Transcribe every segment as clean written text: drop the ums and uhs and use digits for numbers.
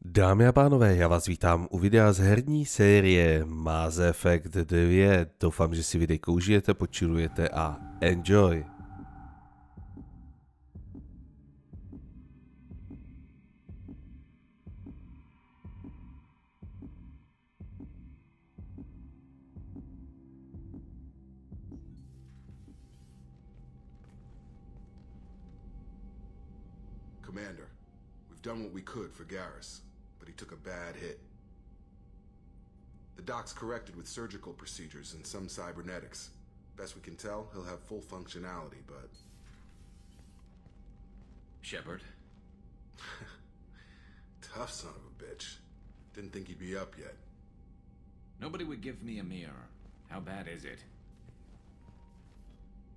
Dámy a pánové, já vás vítám u videa z herní série Mass Effect 2. Doufám, že si videjko užijete, počilujete a enjoy. Commander, we've done what we could for Garrus, but he took a bad hit. The doc's corrected with surgical procedures and some cybernetics. Best we can tell, he'll have full functionality, but... Shepard? Tough son of a bitch. Didn't think he'd be up yet. Nobody would give me a mirror. How bad is it?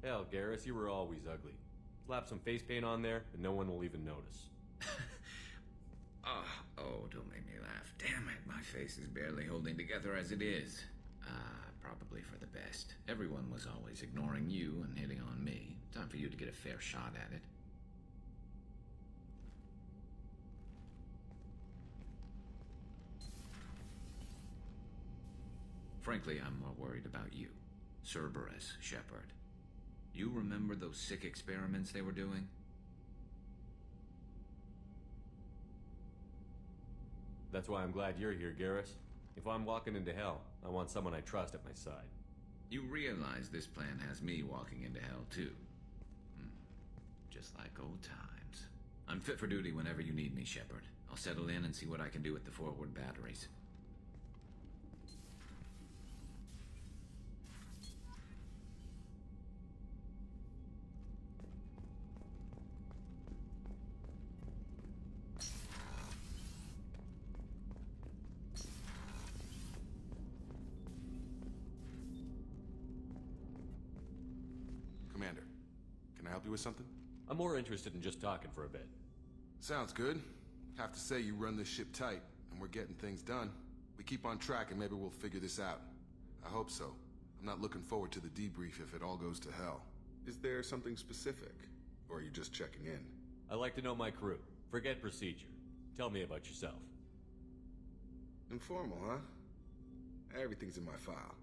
Hell, Garrus, you were always ugly. Slap some face paint on there, and no one will even notice. Oh, don't make me laugh. Damn it, my face is barely holding together as it is. Probably for the best. Everyone was always ignoring you and hitting on me. Time for you to get a fair shot at it. Frankly, I'm more worried about you. Cerberus, Shepard. You remember those sick experiments they were doing? That's why I'm glad you're here, Garrus. If I'm walking into hell, I want someone I trust at my side. You realize this plan has me walking into hell, too. Just like old times. I'm fit for duty whenever you need me, Shepard. I'll settle in and see what I can do with the forward batteries. Commander, can I help you with something? I'm more interested in just talking for a bit. Sounds good. Have to say you run this ship tight, and we're getting things done. We keep on track and maybe we'll figure this out. I hope so. I'm not looking forward to the debrief if it all goes to hell. Is there something specific? Or are you just checking in? I like to know my crew. Forget procedure. Tell me about yourself. Informal, huh? Everything's in my file.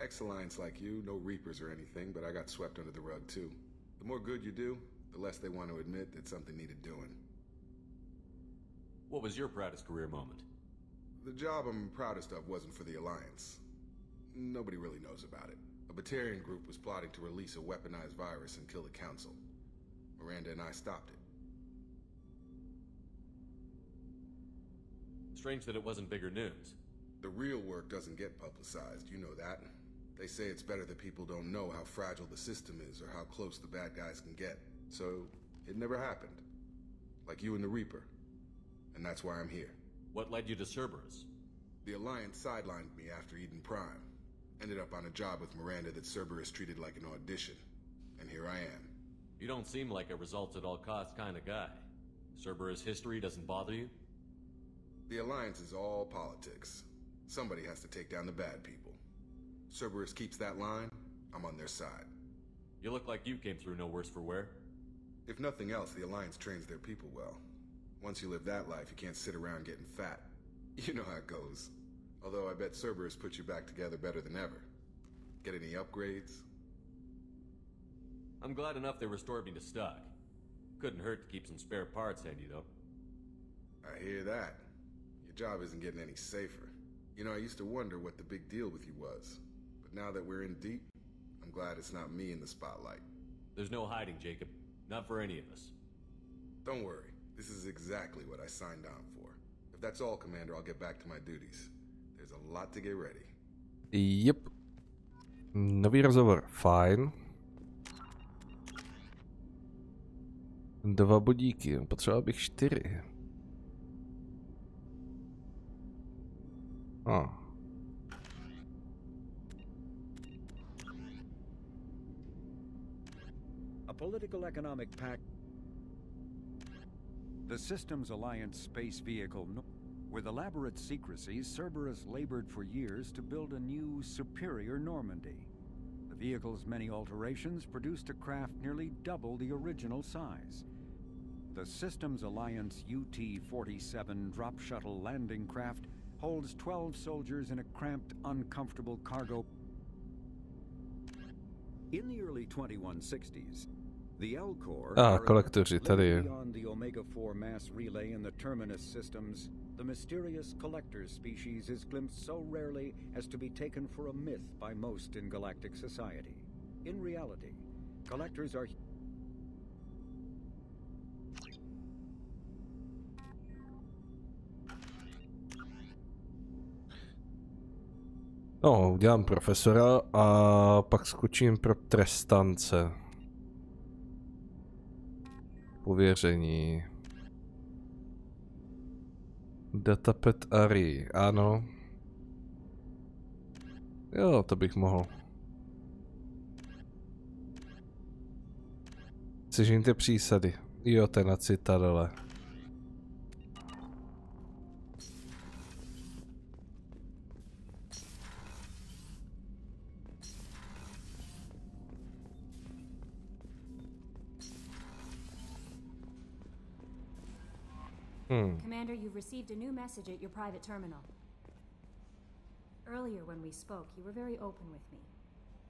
Ex-Alliance like you, no Reapers or anything, but I got swept under the rug too. The more good you do, the less they want to admit that something needed doing. What was your proudest career moment? The job I'm proudest of wasn't for the Alliance. Nobody really knows about it. A Batarian group was plotting to release a weaponized virus and kill the Council. Miranda and I stopped it. Strange that it wasn't bigger news. The real work doesn't get publicized, you know that. They say it's better that people don't know how fragile the system is or how close the bad guys can get. So, it never happened. Like you and the Reaper. And that's why I'm here. What led you to Cerberus? The Alliance sidelined me after Eden Prime. Ended up on a job with Miranda that Cerberus treated like an audition. And here I am. You don't seem like a results-at-all-costs kind of guy. Cerberus history doesn't bother you? The Alliance is all politics. Somebody has to take down the bad people. Cerberus keeps that line, I'm on their side. You look like you came through no worse for wear. If nothing else, the Alliance trains their people well. Once you live that life, you can't sit around getting fat. You know how it goes. Although I bet Cerberus put you back together better than ever. Get any upgrades? I'm glad enough they restored me to stock. Couldn't hurt to keep some spare parts handy, though. I hear that. Your job isn't getting any safer. You know, I used to wonder what the big deal with you was. But now that we're in deep, I'm glad it's not me in the spotlight. There's no hiding, Jacob. Not for any of us. Don't worry. This is exactly what I signed on for. If that's all, Commander, I'll get back to my duties. There's a lot to get ready. Yep. Nový rozhovor. Fajn. 2 bodíky. Potřeboval bych 4. A political economic pact. The Systems Alliance space vehicle. With elaborate secrecy, Cerberus labored for years to build a new, superior Normandy. The vehicle's many alterations produced a craft nearly double the original size. The Systems Alliance UT-47 drop shuttle landing craft holds 12 soldiers in a cramped, uncomfortable cargo. In the early 2160s, the L-Corps kolektoři, tady je. beyond the Omega-4 mass relay in the Terminus systems, the mysterious collector species is glimpsed so rarely as to be taken for a myth by most in galactic society. In reality, collectors are... No, udělám profesora a pak skočím pro trestance. Pověření. Datapad Ari, ano. Jo, to bych mohl. Sežijte přísady. Jo, ten na Citadele. Commander, you've received a new message at your private terminal. Earlier when we spoke, you were very open with me.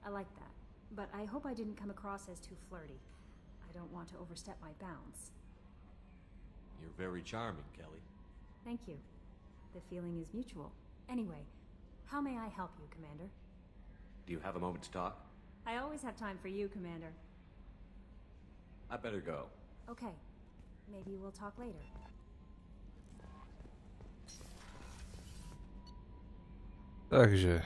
I like that, but I hope I didn't come across as too flirty. I don't want to overstep my bounds. You're very charming, Kelly. Thank you. The feeling is mutual. Anyway, how may I help you, Commander? Do you have a moment to talk? I always have time for you, Commander. I better go. Okay. Maybe we'll talk later. Takže.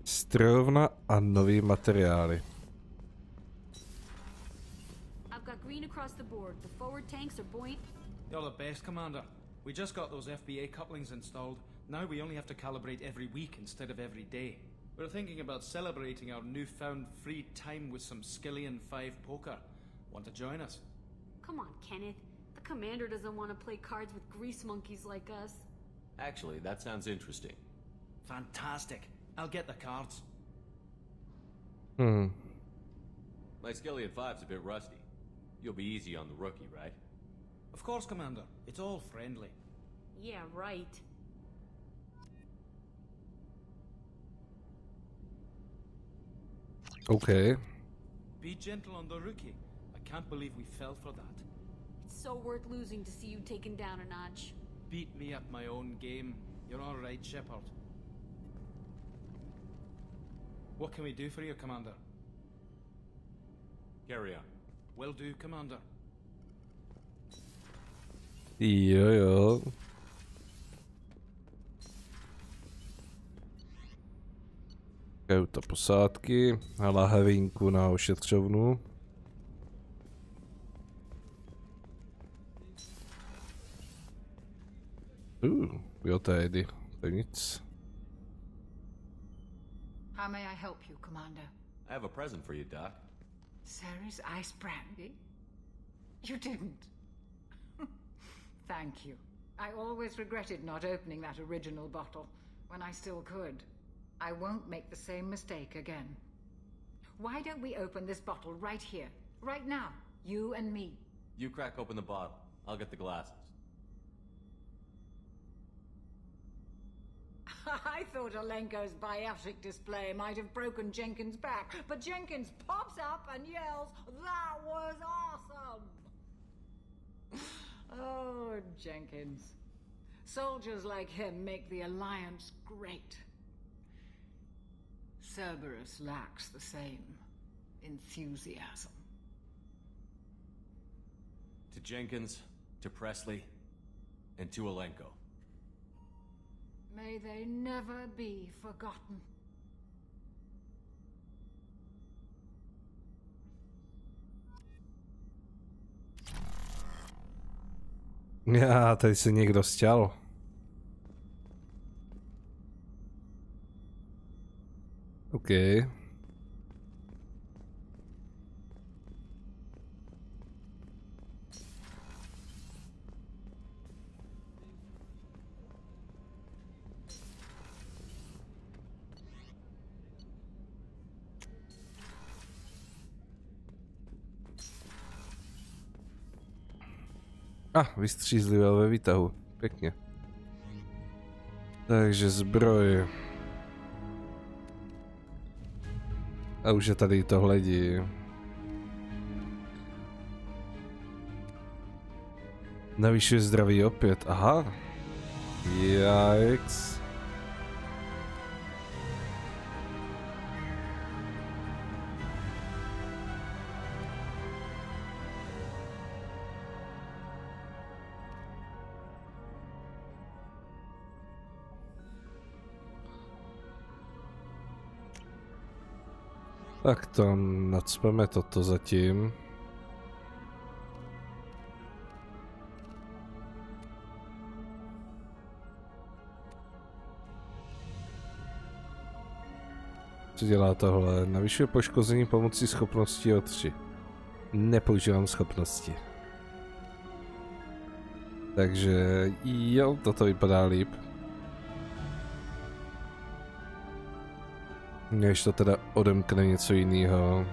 Strojovna a nový materiály. I've got green across the board. The forward tanks are buoyant. You're the best, Commander. We just got those FBA couplings installed. Now we only have to calibrate every week instead of every day. We're thinking about celebrating our newfound free time with some Skillian 5 poker. Want to join us? Come on, Kenneth. The commander doesn't want to play cards with grease monkeys like us. Actually, that sounds interesting. Fantastic. I'll get the cards. My Skillian 5's a bit rusty. You'll be easy on the rookie, right? Of course, Commander. It's all friendly. Yeah, right. Okay. Be gentle on the rookie. I can't believe we fell for that. It's so worth losing to see you taken down a notch. Beat me at my own game. You're all right, Shepard. What can we do for you, Commander? Carry on. Will do, Commander. Jo. Kauta posádky a lahevinku na ošetřovnu. Jo, tady. To je nic. How may I help you, Commander? I have a present for you, Doc. Sarah's ice brandy? You didn't. Thank you. I always regretted not opening that original bottle when I still could. I won't make the same mistake again. Why don't we open this bottle right here, right now, you and me? You crack open the bottle. I'll get the glasses. I thought Alenko's biotic display might have broken Jenkins' back, but Jenkins pops up and yells, "That was awesome!" Oh, Jenkins. Soldiers like him make the Alliance great. Cerberus lacks the same enthusiasm. To Jenkins, to Presley, and to Alenko. May they never be forgotten. Já, tady se někdo stěl. OK. Vystřízlivé ve výtahu. Pěkně. Takže zbroj. A už je tady to hledí. Navyšuje zdraví opět. Aha. Yikes. Tak to nacpeme toto zatím. Co dělá tohle? Navyšuje poškození pomocí schopností o 3. Nepoužívám schopnosti. Takže jo, toto vypadá líp. Než to teda odemkne něco jiného.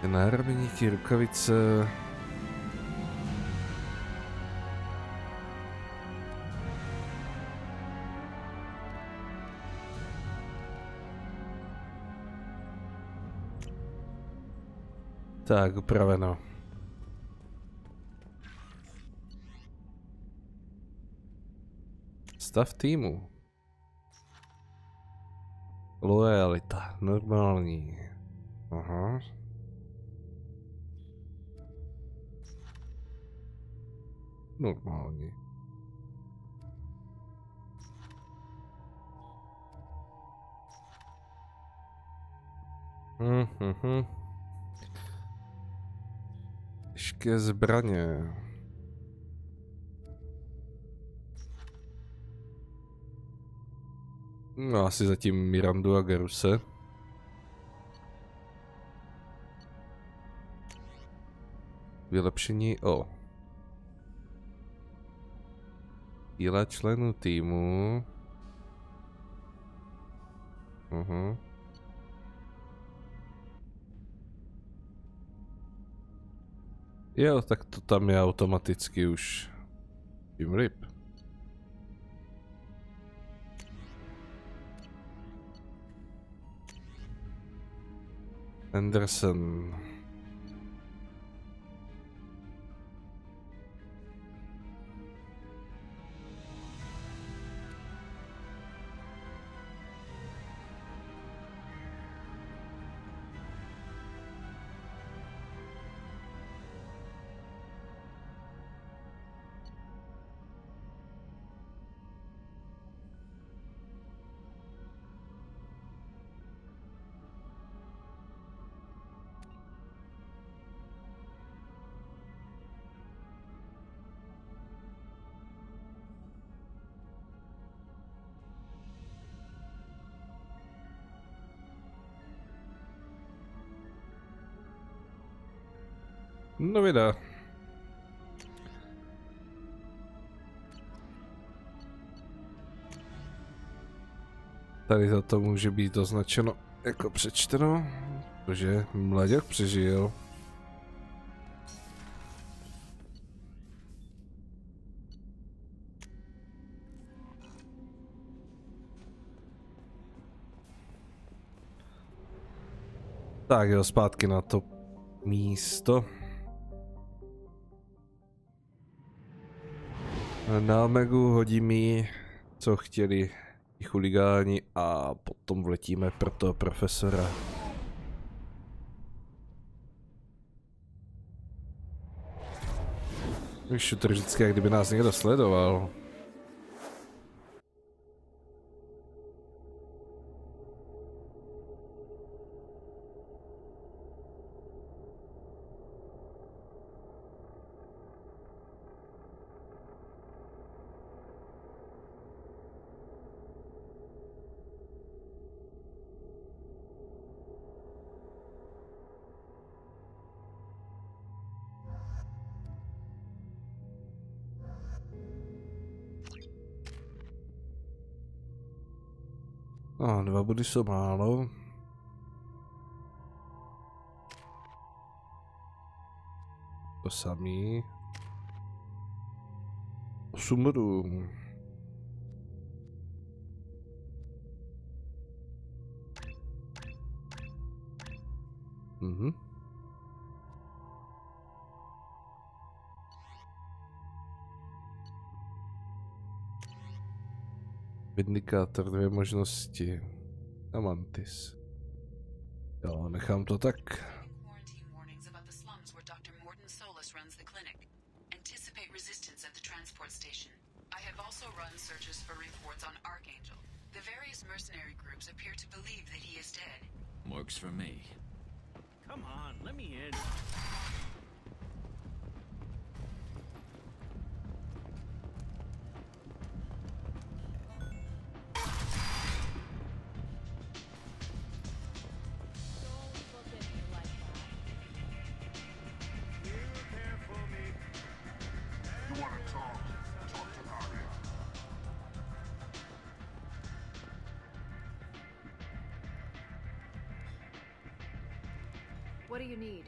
Náramníky, rukavice. Tak, upraveno. Stav týmu. Lojalita. Normální. Aha. Normální. Těžké zbraně. No asi zatím Mirandu a Garruse. Vylepšení o. Díla členů týmu. Jo, tak to tam je automaticky už. Tím ryb. Anderson. No vydá. Tady to může být označeno jako přečteno, protože mladěk přežil. Tak jo, zpátky na to místo. Na Omegu hodíme, co chtěli i chuligáni, a potom vletíme pro toho profesora. Víš, to vždycky, jak kdyby nás někdo sledoval. No, 2 body jsou málo. To samý. 8 rům. Indikátor 2 možnosti. Amantis. Jo, nechám to tak. Works for me. Come on, let me in. What do you need?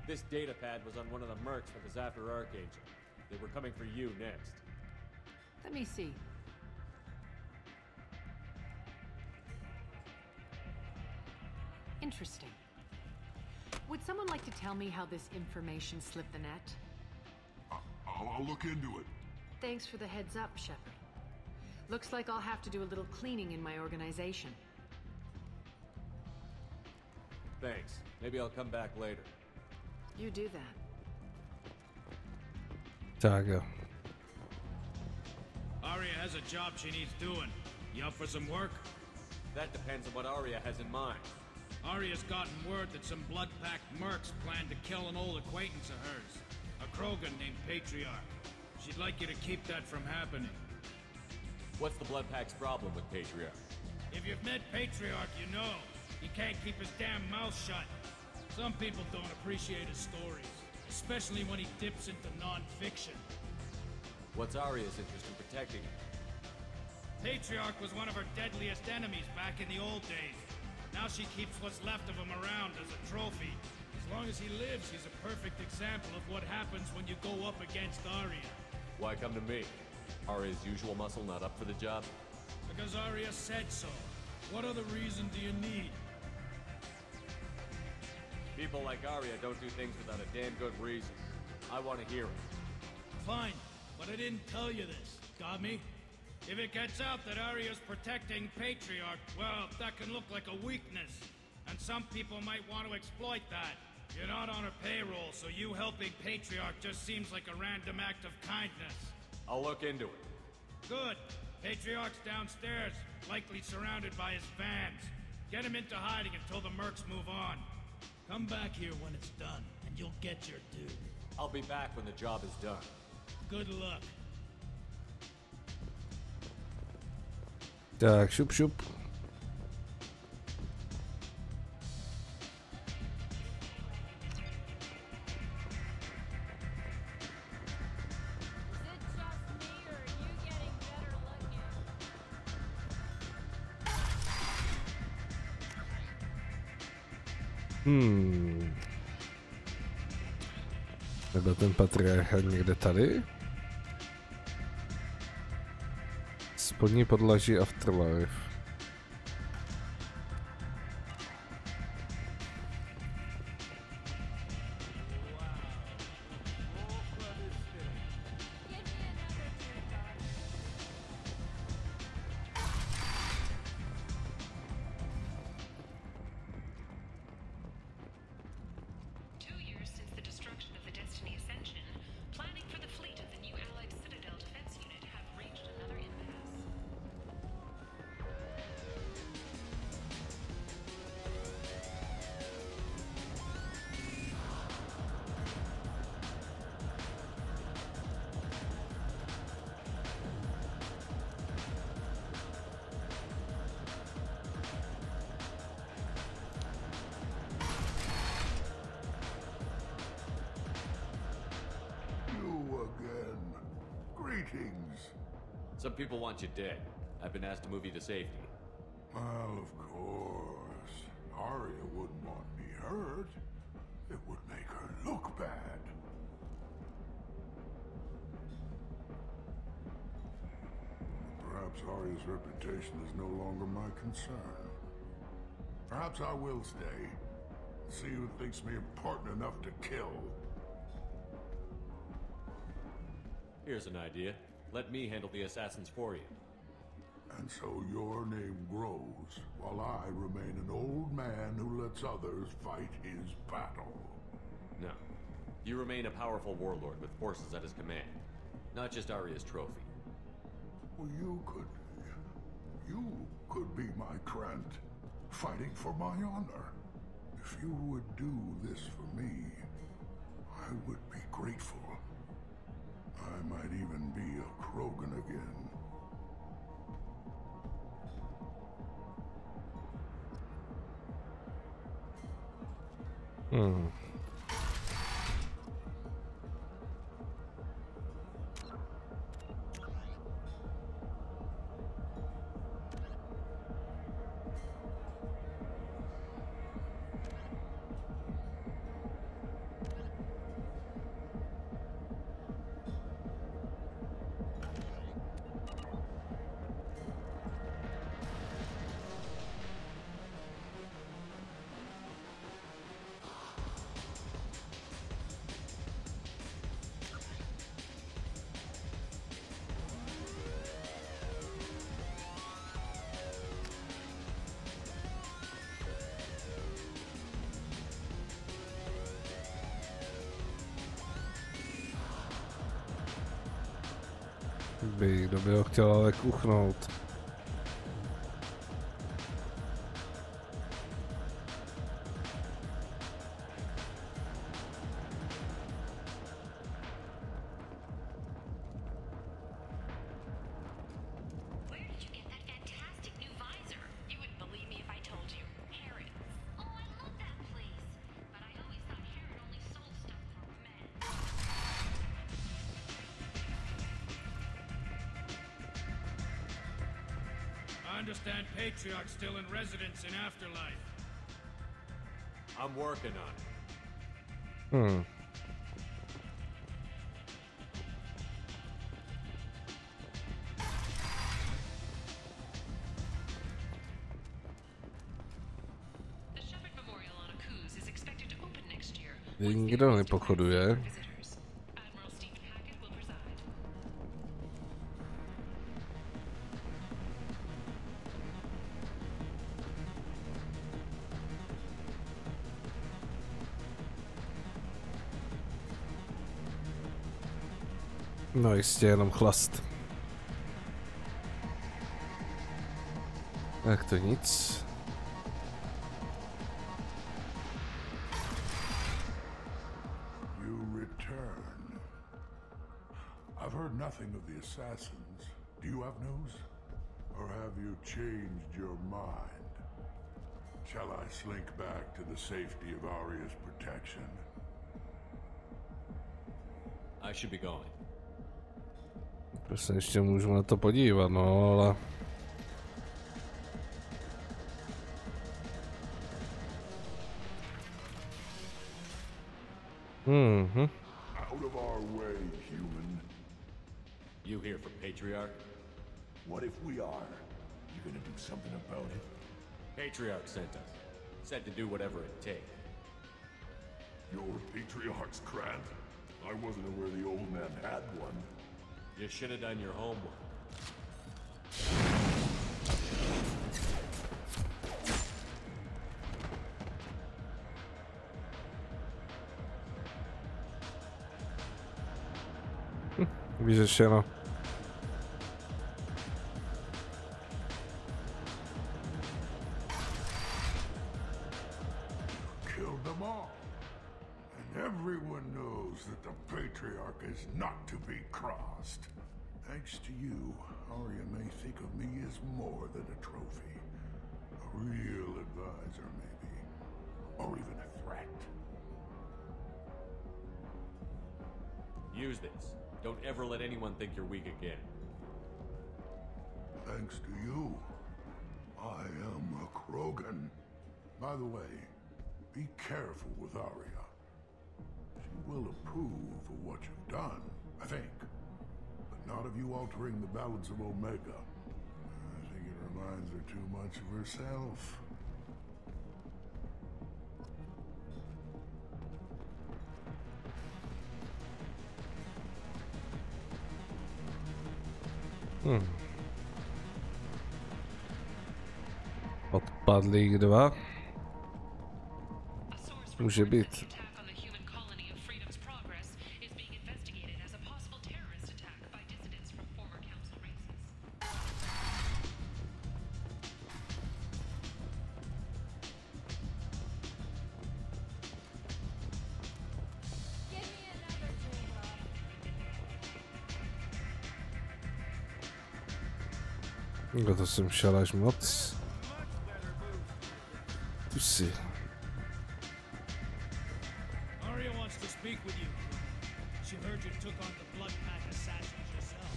This data pad was on one of the mercs that was after Archangel. They were coming for you next. Let me see. Interesting. Would someone like to tell me how this information slipped the net? I'll look into it. Thanks for the heads up, Shepard. Looks like I'll have to do a little cleaning in my organization. Thanks. Maybe I'll come back later. You do that. Tak. Arya has a job she needs doing. You up for some work? That depends on what Arya has in mind. Arya's gotten word that some blood-packed mercs plan to kill an old acquaintance of hers. A Krogan named Patriarch. She'd like you to keep that from happening. What's the Bloodpack's problem with Patriarch? If you've met Patriarch, you know. He can't keep his damn mouth shut. Some people don't appreciate his stories, especially when he dips into non-fiction. What's Arya's interest in protecting him? Patriarch was one of her deadliest enemies back in the old days. Now she keeps what's left of him around as a trophy. As long as he lives, he's a perfect example of what happens when you go up against Arya. Why come to me? Arya's usual muscle not up for the job? Because Arya said so. What other reason do you need? People like Arya don't do things without a damn good reason. I want to hear it. Fine, but I didn't tell you this. Got me? If it gets out that Arya's protecting Patriarch, well, that can look like a weakness. And some people might want to exploit that. You're not on her payroll, so you helping Patriarch just seems like a random act of kindness. I'll look into it. Good. Patriarch's downstairs, likely surrounded by his fans. Get him into hiding until the mercs move on. Come back here when it's done, and you'll get your due. I'll be back when the job is done. Good luck. Tak, šup, šup. Nebyl ten patriarcha někde tady? Spodní podlaží Afterlife. Some people want you dead. I've been asked to move you to safety. Well, of course. Arya wouldn't want me hurt. It would make her look bad. Perhaps Arya's reputation is no longer my concern. Perhaps I will stay. See who thinks me important enough to kill. Here's an idea. Let me handle the assassins for you. And so your name grows, while I remain an old man who lets others fight his battle. No. You remain a powerful warlord with forces at his command. Not just Arya's trophy. Well, you could be my Krant, fighting for my honor. If you would do this for me, I would be grateful. I might even be a Krogan again. Kdo by ho chtěl ale kuchnout. I understand Patriarch's still in residence in Afterlife. I'm working on it. Nikdo nepochoduje. No jistě, jenom chlast. Tak to nic. You return. I've heard nothing of the assassins. Do you have news? Or have you changed your mind? Shall I slink back to the safety of Arya's protection? I should be going. Prostě ještě můžu na to podívat, no ale... Out of our way, human. You here for Patriarch? What if we are? You gonna do something about it? Patriarch sent us. Said to do whatever it takes. Your Patriarch's Krant? I wasn't aware the old man had one. You should have done your homework. Vyřešeno. Killed them all. And everyone knows that the Patriarch is not to be crossed. Thanks to you, Arya may think of me as more than a trophy. A real advisor, maybe. Or even a threat. Use this. Don't ever let anyone think you're weak again. Thanks to you, I am a Krogan. By the way, Be careful with Arya. She will approve of what you've done, I think. But not of you altering the balance of Omega. I think it reminds her too much of herself. Odpadlík 2. Může být. No to jsem šel až moc. Tu si. Arya wants to speak with you. She heard you took on the blood pack assassins yourself.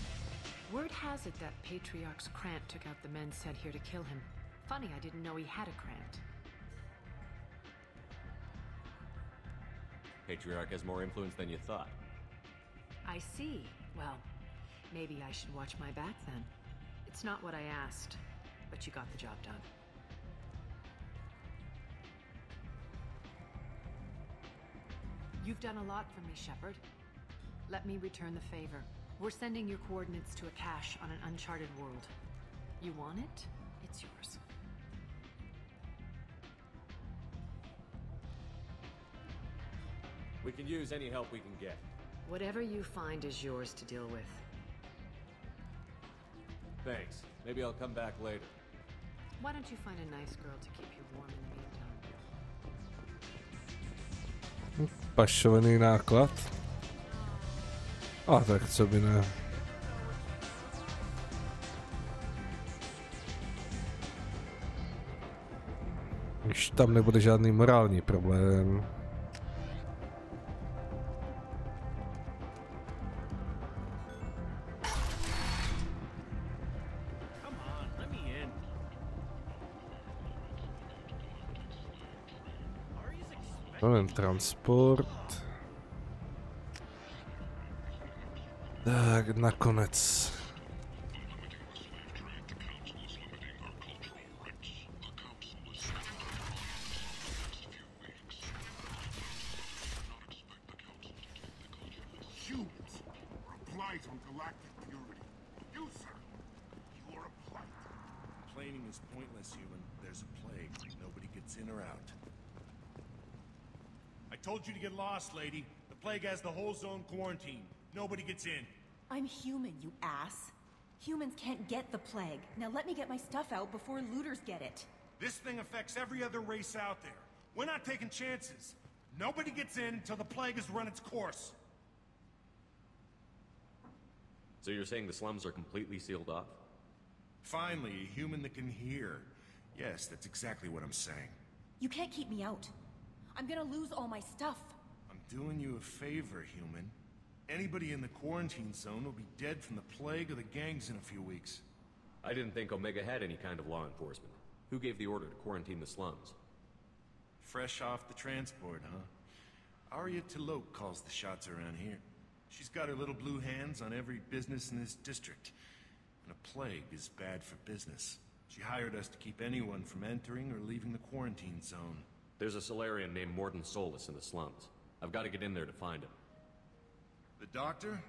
Word has it that Patriarch's Krant took out the men sent here to kill him. Funny, I didn't know he had a Krant. Patriarch has more influence than you thought. I see. Well, maybe I should watch my back then. It's not what I asked, but you got the job done. You've done a lot for me, Shepard. Let me return the favor. We're sending your coordinates to a cache on an uncharted world. You want it? It's yours. We can use any help we can get. Whatever you find is yours to deal with. Thanks. Maybe I'll come back later. Why don't you find a nice girl to keep you warm in the meantime? Pašovaný náklad. A tak co by ne. Když tam nebude žádný morální problém. Ten transport. Tak nakonec. Lady, the plague has the whole zone quarantined. Nobody gets in. I'm human, you ass. Humans can't get the plague. Now let me get my stuff out before looters get it. This thing affects every other race out there. We're not taking chances. Nobody gets in until the plague has run its course. So you're saying the slums are completely sealed off? Finally, a human that can hear. Yes, that's exactly what I'm saying. You can't keep me out. I'm gonna lose all my stuff. Doing you a favor, human. Anybody in the quarantine zone will be dead from the plague or the gangs in a few weeks. I didn't think Omega had any kind of law enforcement. Who gave the order to quarantine the slums? Fresh off the transport, huh? Arya T'Loak calls the shots around here. She's got her little blue hands on every business in this district. And a plague is bad for business. She hired us to keep anyone from entering or leaving the quarantine zone. There's a Solarian named Morden Solus in the slums. I've got to get in there to find him. The doctor?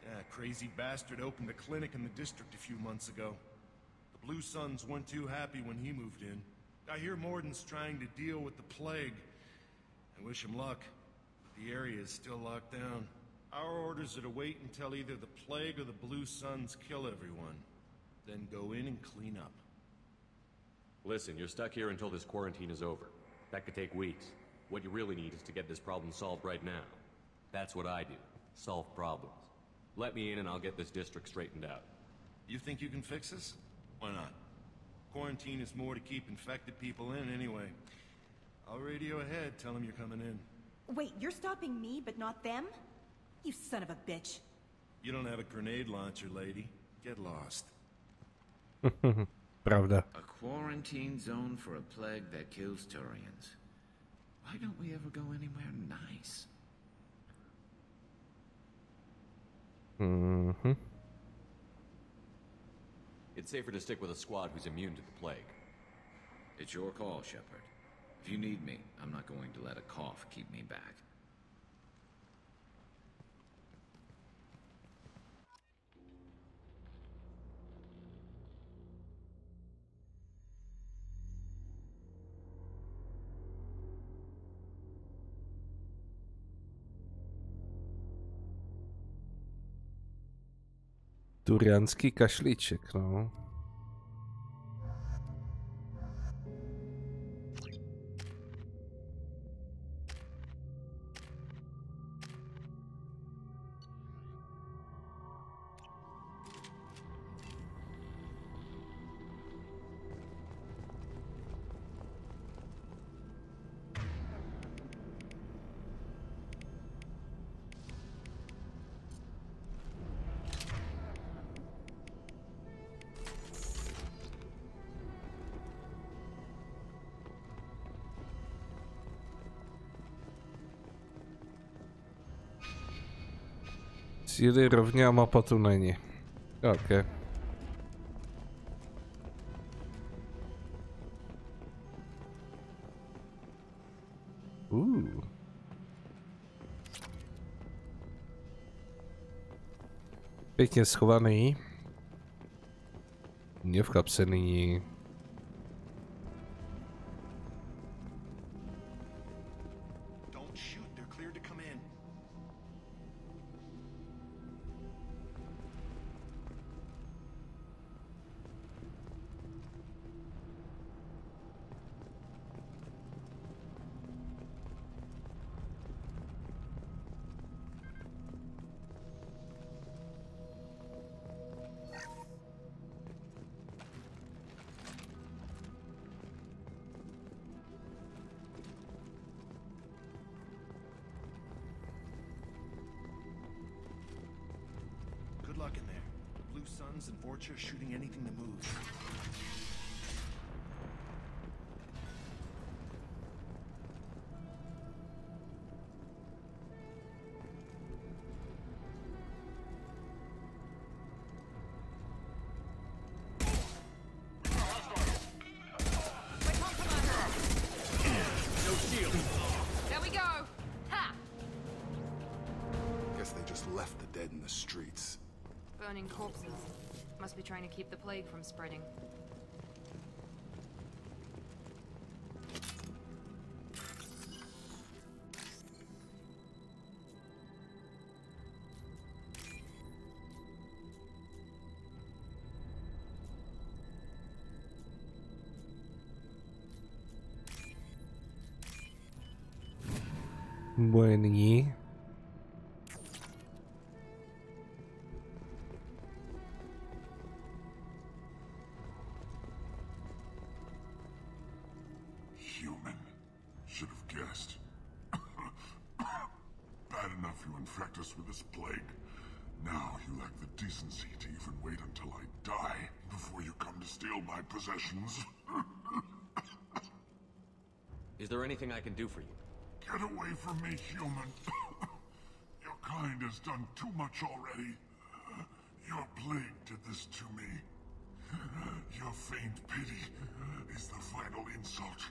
Yeah, crazy bastard opened a clinic in the district a few months ago. The Blue Suns weren't too happy when he moved in. I hear Morden's trying to deal with the plague. I wish him luck, but the area is still locked down. Our orders are to wait until either the plague or the Blue Suns kill everyone. Then go in and clean up. Listen, you're stuck here until this quarantine is over. That could take weeks. What you really need is to get this problem solved right now. That's what I do. Solve problems. Let me in and I'll get this district straightened out. You think you can fix this? Why not? Quarantine is more to keep infected people in anyway. I'll radio ahead, tell them you're coming in. Wait, you're stopping me, but not them? You son of a bitch. You don't have a grenade launcher, lady. Get lost. Pravda. A quarantine zone for a plague that kills Turians. Why don't we ever go anywhere nice? Mm-hmm. It's safer to stick with a squad who's immune to the plague. It's your call, Shepard. If you need me, I'm not going to let a cough keep me back. Turianský kašlíček, no. Síly rovně a mapa tu není. Ok. Pěkně schovaný. Mě v kapse není. Shooting anything that moves. No shield. There we go. Ha! Guess they just left the dead in the streets. Burning corpses. Must be trying to keep the plague from spreading. Buení. Human. Should have guessed. Bad enough you infect us with this plague. Now you lack the decency to even wait until I die before you come to steal my possessions. Is there anything I can do for you? Get away from me, human. Your kind has done too much already. Your plague did this to me. Your faint pity is the final insult.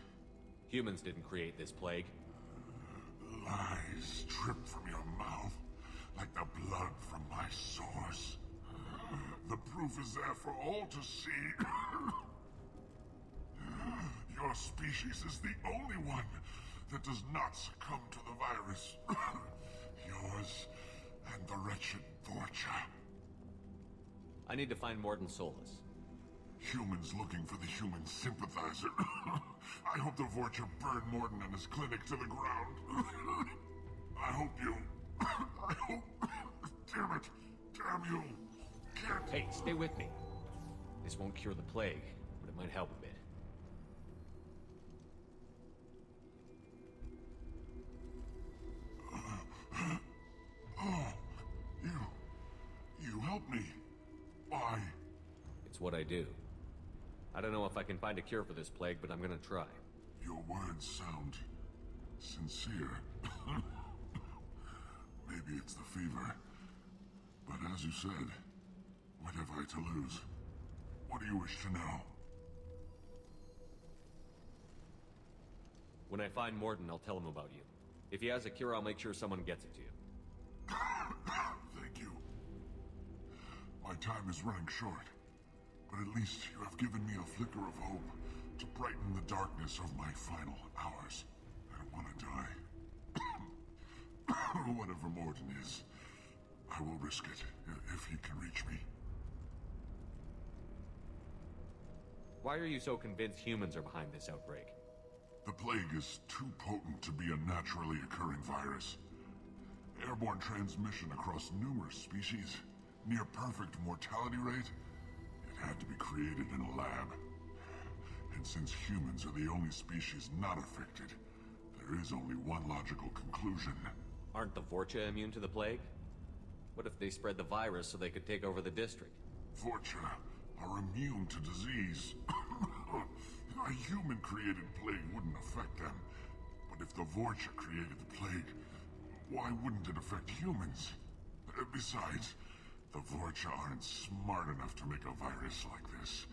Humans didn't create this plague. Lies drip from your mouth like the blood from my sores. The proof is there for all to see. Your species is the only one that does not succumb to the virus. Yours and the wretched Vorcha. I need to find Mordin Solus. Humans looking for the human sympathizer. I hope the Vorcha burn Mordin and his clinic to the ground. I hope you... I hope... Damn it. Damn you. Can't... Hey, stay with me. This won't cure the plague, but it might help a bit. Oh, you help me. Why? It's what I do. I don't know if I can find a cure for this plague, but I'm gonna try. Your words sound sincere. Maybe it's the fever. But as you said, what have I to lose? What do you wish to know? When I find Morden, I'll tell him about you. If he has a cure, I'll make sure someone gets it to you. Thank you. My time is running short, but at least you have given me a flicker of hope to brighten the darkness of my final hours. I don't want to die. Whatever Morden is, I will risk it if he can reach me. Why are you so convinced humans are behind this outbreak? The plague is too potent to be a naturally occurring virus. Airborne transmission across numerous species, near perfect mortality rate. It had to be created in a lab. And since humans are the only species not affected, there is only one logical conclusion. Aren't the Vorcha immune to the plague? What if they spread the virus so they could take over the district? Vorcha are immune to disease. A human-created plague wouldn't affect them. But if the Vorcha created the plague, why wouldn't it affect humans? Besides, the Vorcha aren't smart enough to make a virus like this.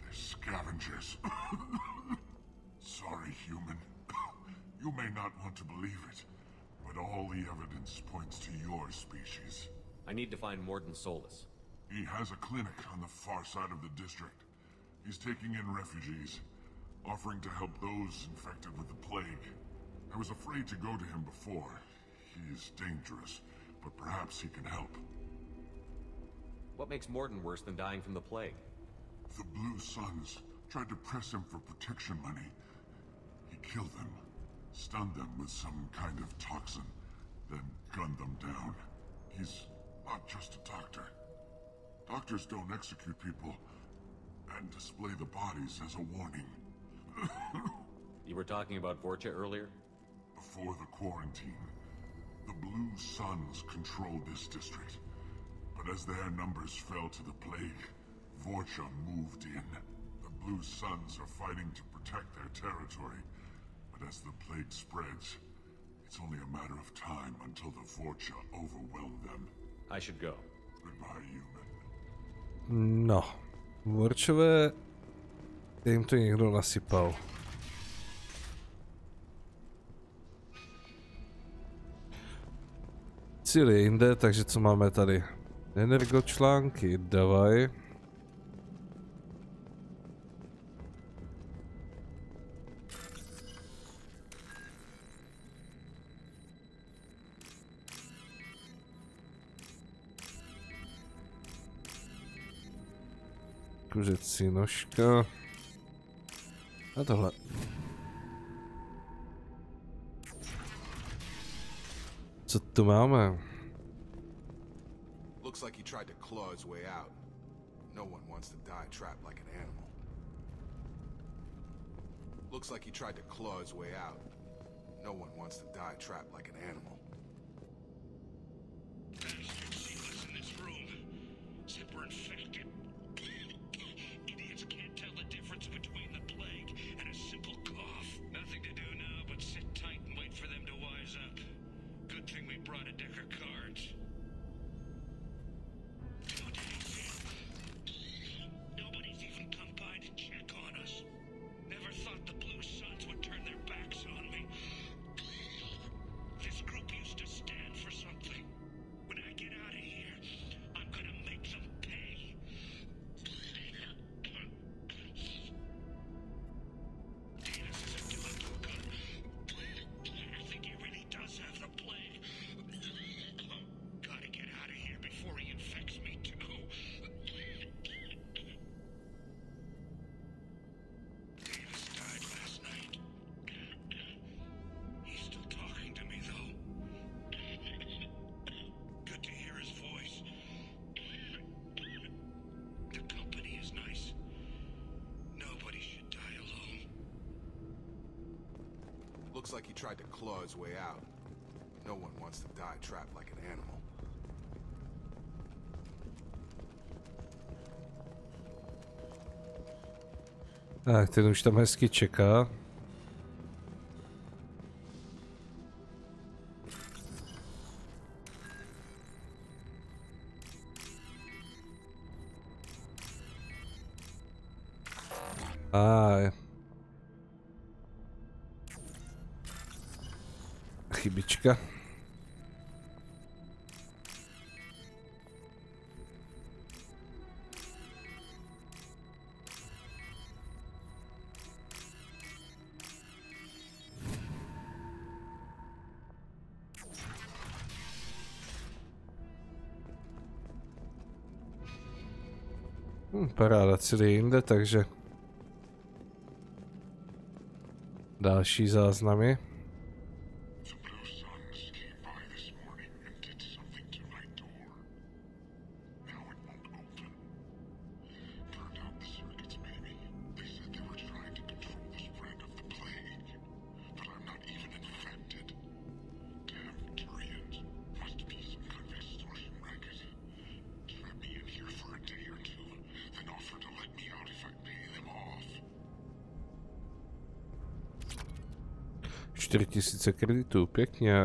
They're scavengers. Sorry, human. You may not want to believe it, but all the evidence points to your species. I need to find Morden Solus. He has a clinic on the far side of the district. He's taking in refugees, offering to help those infected with the plague. I was afraid to go to him before. He is dangerous, but perhaps he can help. What makes Morden worse than dying from the plague? The Blue Suns tried to press him for protection money. He killed them, stunned them with some kind of toxin, then gunned them down. He's not just a doctor. Doctors don't execute people and display the bodies as a warning. You were talking about Vorcha earlier? Before the quarantine, the Blue Suns controlled this district. But as their numbers fell to the plague, Vorcha moved in. The Blue Suns are fighting to protect their territory. But as the plague spreads, it's only a matter of time until the Vorcha overwhelm them. I should go. Goodbye, human. No, Vorčové, jim to někdo nasypal. Cíl je jinde, takže co máme tady? Energočlánky, davaj. Kuřecí nožka. A tohle. Co tu máme? Looks like he tried to claw his way out. No one wants to die trapped like an animal. Looks like he tried to claw his way out. No one wants to die trapped like an animal. Bastards in this room. Except we're infected. Idiots can't tell the difference between the plague and a simple cough. Nothing to do now but sit tight and wait for them to wise up. Good thing we brought a deck of cards. Nobody's even come by to check on us. Never thought the Blue Suns would turn their backs on me. This group used to stand for something. When I get out of here, I'm gonna make them pay. Davis isn't doing too good. I think he really does have the plague. Gotta get out of here before he infects me too. Davis died last night. He's still talking to me though. Good to hear his voice. The company is nice. Nobody should die alone. Looks like he tried to claw his way out. No one wants to die trapped like an animal. Tak, ten už tam hezky čeká. Chybička. Paráda, celý jinde, takže další záznamy. $4000 kreditů, pěkně.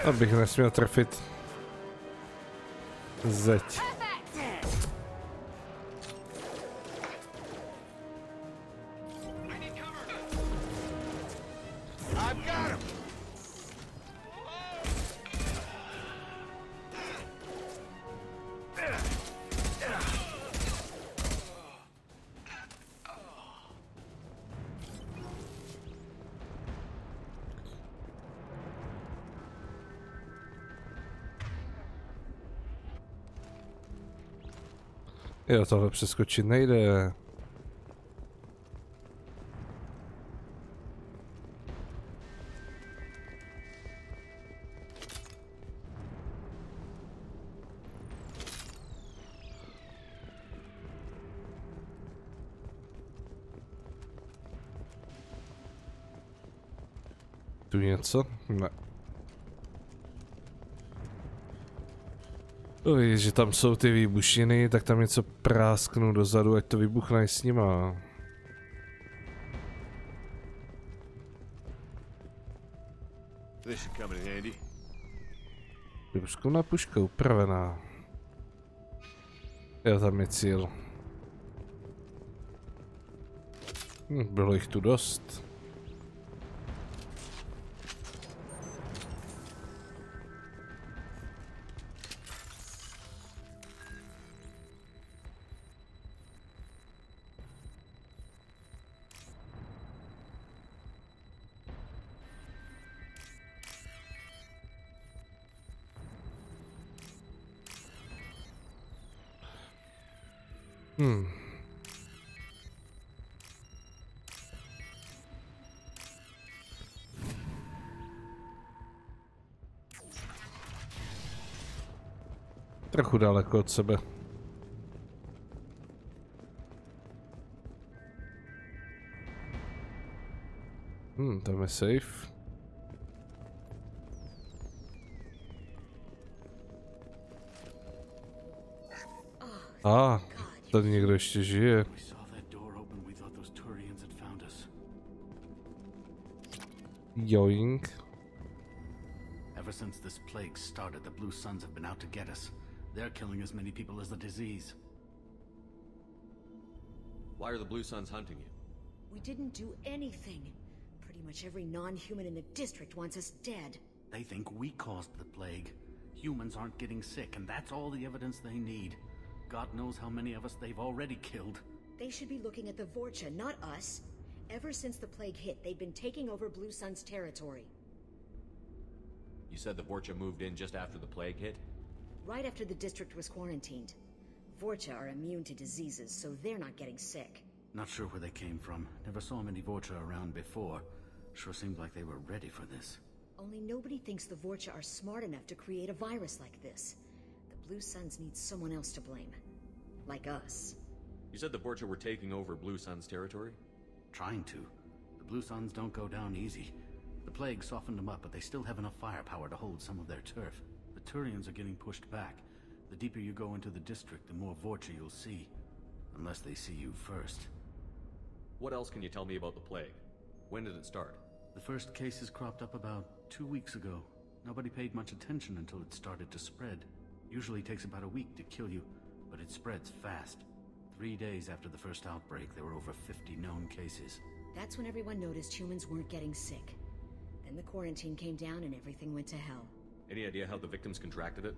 Abych nesměl trefit zeď. Jo, tohle přeskočit nejde. Tu něco? Ne. Víš, že tam jsou ty výbušiny, tak tam něco prásknu dozadu, ať to vybuchne s nima. Průzkumná puška upravená. Jo, tam je cíl. Bylo jich tu dost. Trochu daleko od sebe. Tam je safe. Tady někdo ještě žije. Joink. Ever since this plague started, the Blue Suns have been out to get us. They're killing as many people as the disease. Why are the Blue Suns hunting you? We didn't do anything. Pretty much every non-human in the district wants us dead. They think we caused the plague. Humans aren't getting sick, and that's all the evidence they need. God knows how many of us they've already killed. They should be looking at the Vorcha, not us. Ever since the plague hit, they've been taking over Blue Sun's territory. You said the Vorcha moved in just after the plague hit? Right after the district was quarantined. Vorcha are immune to diseases, so they're not getting sick. Not sure where they came from. Never saw many Vorcha around before. Sure seemed like they were ready for this. Only nobody thinks the Vorcha are smart enough to create a virus like this. The Blue Suns need someone else to blame. Like us. You said the Vorcha were taking over Blue Sun's territory? Trying to. The Blue Suns don't go down easy. The plague softened them up, but they still have enough firepower to hold some of their turf. The Turians are getting pushed back. The deeper you go into the district, the more Vorcha you'll see. Unless they see you first. What else can you tell me about the plague? When did it start? The first cases cropped up about 2 weeks ago. Nobody paid much attention until it started to spread. Usually takes about a week to kill you, but it spreads fast. 3 days after the first outbreak, there were over 50 known cases. That's when everyone noticed humans weren't getting sick. Then the quarantine came down and everything went to hell. Any idea how the victims contracted it?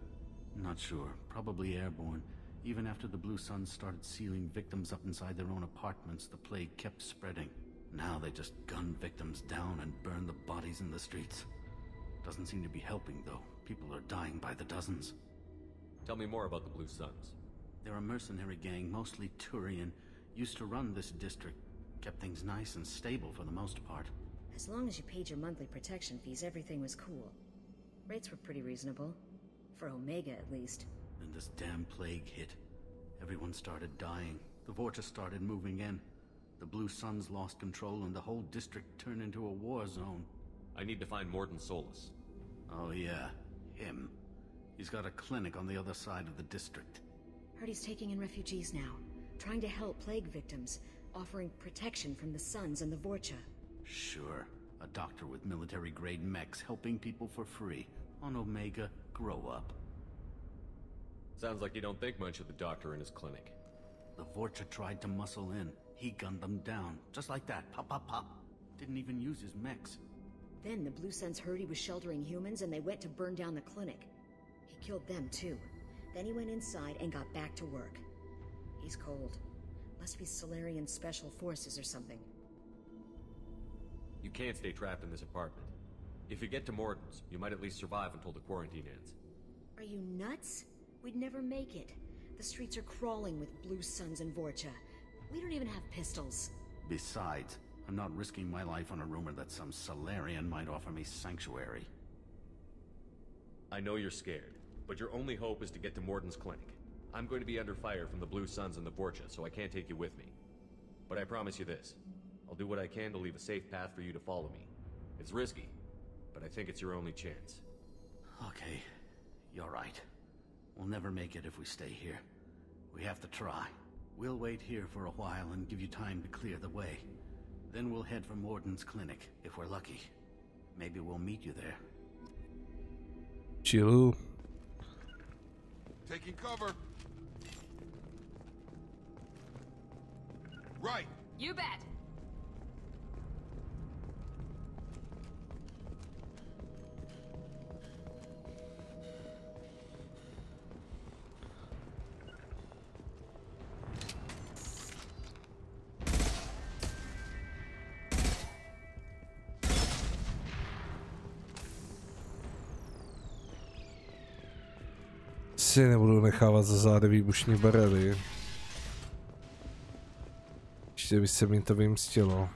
Not sure. Probably airborne. Even after the Blue Suns started sealing victims up inside their own apartments, the plague kept spreading. Now they just gun victims down and burn the bodies in the streets. Doesn't seem to be helping, though. People are dying by the dozens. Tell me more about the Blue Suns. They're a mercenary gang, mostly Turian. Used to run this district. Kept things nice and stable for the most part. As long as you paid your monthly protection fees, everything was cool. Rates were pretty reasonable. For Omega, at least. Then this damn plague hit. Everyone started dying. The Vorcha started moving in. The Blue Suns lost control and the whole district turned into a war zone. I need to find Morden Solus. Oh yeah, him. He's got a clinic on the other side of the district. Heard he's taking in refugees now. Trying to help plague victims. Offering protection from the Suns and the Vorcha. Sure. A doctor with military-grade mechs helping people for free. On Omega, grow up. Sounds like you don't think much of the doctor in his clinic. The Vorcha tried to muscle in. He gunned them down. Just like that. Pop, pop, pop. Didn't even use his mechs. Then the Blue Suns heard he was sheltering humans and they went to burn down the clinic. He killed them too. Then he went inside and got back to work. He's cold. Must be Solarian Special Forces or something. You can't stay trapped in this apartment. If you get to Morden's, you might at least survive until the quarantine ends. Are you nuts? We'd never make it. The streets are crawling with Blue Suns and Vorcha. We don't even have pistols. Besides, I'm not risking my life on a rumor that some Solarian might offer me sanctuary. I know you're scared, but your only hope is to get to Morden's clinic. I'm going to be under fire from the Blue Suns and the Vorcha, so I can't take you with me. But I promise you this. I'll do what I can to leave a safe path for you to follow me. It's risky, but I think it's your only chance. Okay, you're right. We'll never make it if we stay here. We have to try. We'll wait here for a while and give you time to clear the way. Then we'll head for Morden's clinic, if we're lucky. Maybe we'll meet you there. Chill. Taking cover. Right. You bet. Si nebudu nechávat za zády výbušní barely. Ještě by se mi to vymstilo.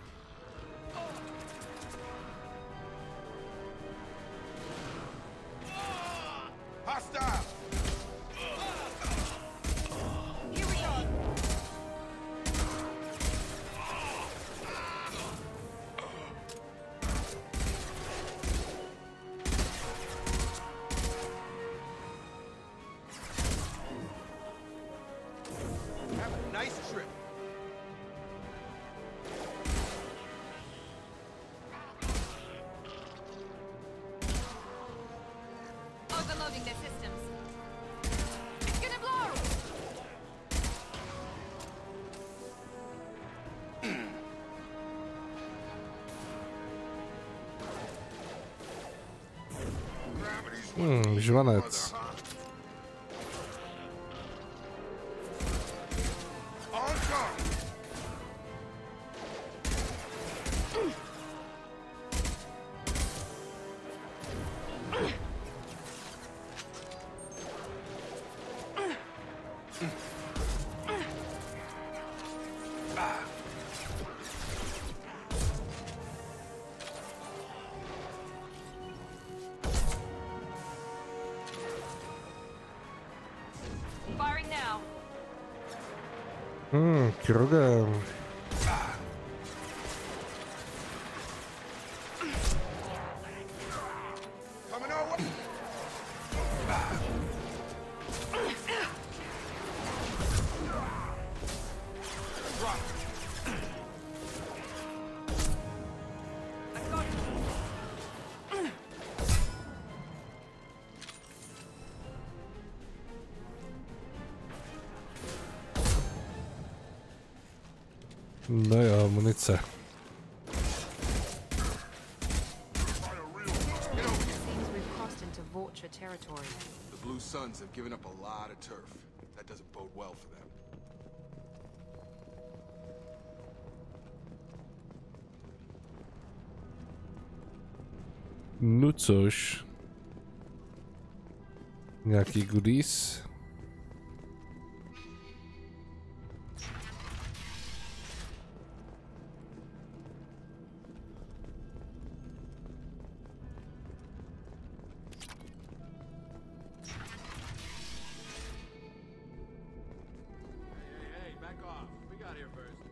Žvanec. Krogan. No jo, munice. The Blue Suns have given up a lot of turf. That doesn't bode well for them. No což. Nějaký goodies.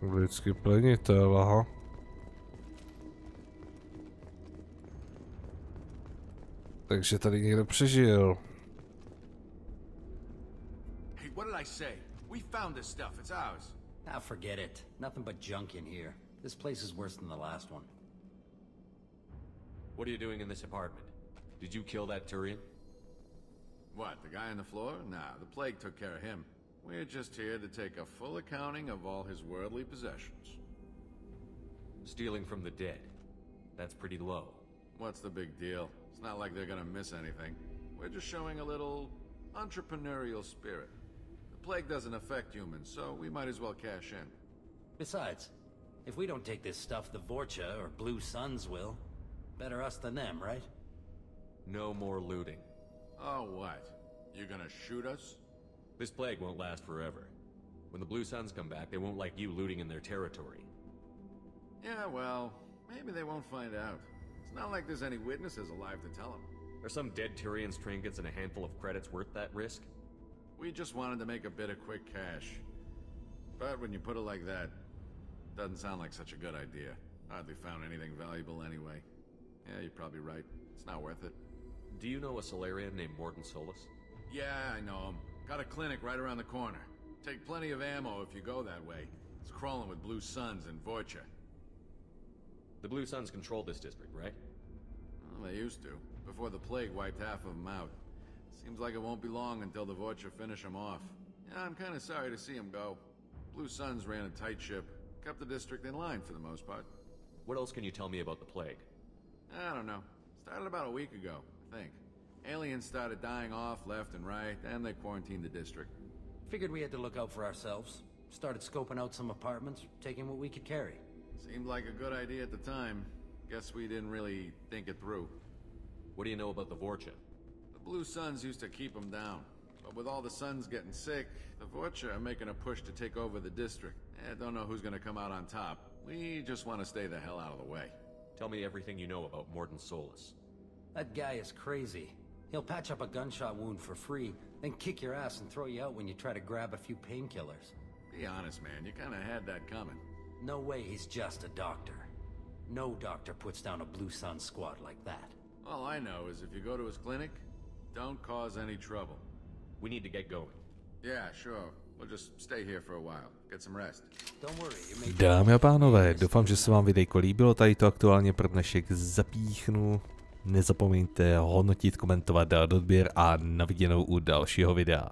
Vždycky plenitel, aha. Takže tady někdo přežil. Hey, what did I say? We found this stuff. It's ours. Ah, forget it. Nothing but junk in here. This place is worse than the last one. What are you doing in this apartment? Did you kill that Turian? What, the guy on the floor? Nah, the plague took care of him. We're just here to take a full accounting of all his worldly possessions. Stealing from the dead. That's pretty low. What's the big deal? It's not like they're gonna miss anything. We're just showing a little entrepreneurial spirit. The plague doesn't affect humans, so we might as well cash in. Besides, if we don't take this stuff, the Vorcha or Blue Suns will. Better us than them, right? No more looting. Oh, what? You gonna shoot us? This plague won't last forever. When the Blue Suns come back, they won't like you looting in their territory. Yeah, well, maybe they won't find out. It's not like there's any witnesses alive to tell them. Are some dead Tyrians' trinkets and a handful of credits worth that risk? We just wanted to make a bit of quick cash. But when you put it like that, doesn't sound like such a good idea. Hardly found anything valuable anyway. Yeah, you're probably right. It's not worth it. Do you know a Solarian named Mordin Solus? Yeah, I know him. Got a clinic right around the corner. Take plenty of ammo if you go that way. It's crawling with Blue Suns and Vorcha. The Blue Suns control this district, right? Well, they used to, before the plague wiped half of them out. Seems like it won't be long until the Vorcha finish them off. Yeah, I'm kind of sorry to see them go. Blue Suns ran a tight ship, kept the district in line for the most part. What else can you tell me about the plague? I don't know. Started about a week ago, I think. Aliens started dying off left and right, and they quarantined the district. Figured we had to look out for ourselves. Started scoping out some apartments, taking what we could carry. Seemed like a good idea at the time. Guess we didn't really think it through. What do you know about the Vorcha? The Blue Suns used to keep them down. But with all the Suns getting sick, the Vorcha are making a push to take over the district. Don't know who's gonna come out on top. We just want to stay the hell out of the way. Tell me everything you know about Mordin Solus. That guy is crazy. He'll patch up a gunshot wound for free, then kick your ass and throw you out when you try to grab a few painkillers. Be honest, man. You kind of had that coming. No way he's just a doctor. No doctor puts down a Blue Sun squad like that. All I know is if you go to his clinic, don't cause any trouble. We need to get going. Yeah, sure. We'll just stay here for a while. Get some rest. Don't worry. Dámy a pánové, doufám, že se vám videjko líbilo, tady to aktuálně pro dnešek zapíchnu. Nezapomeňte hodnotit, komentovat, dát odběr a na viděnou u dalšího videa.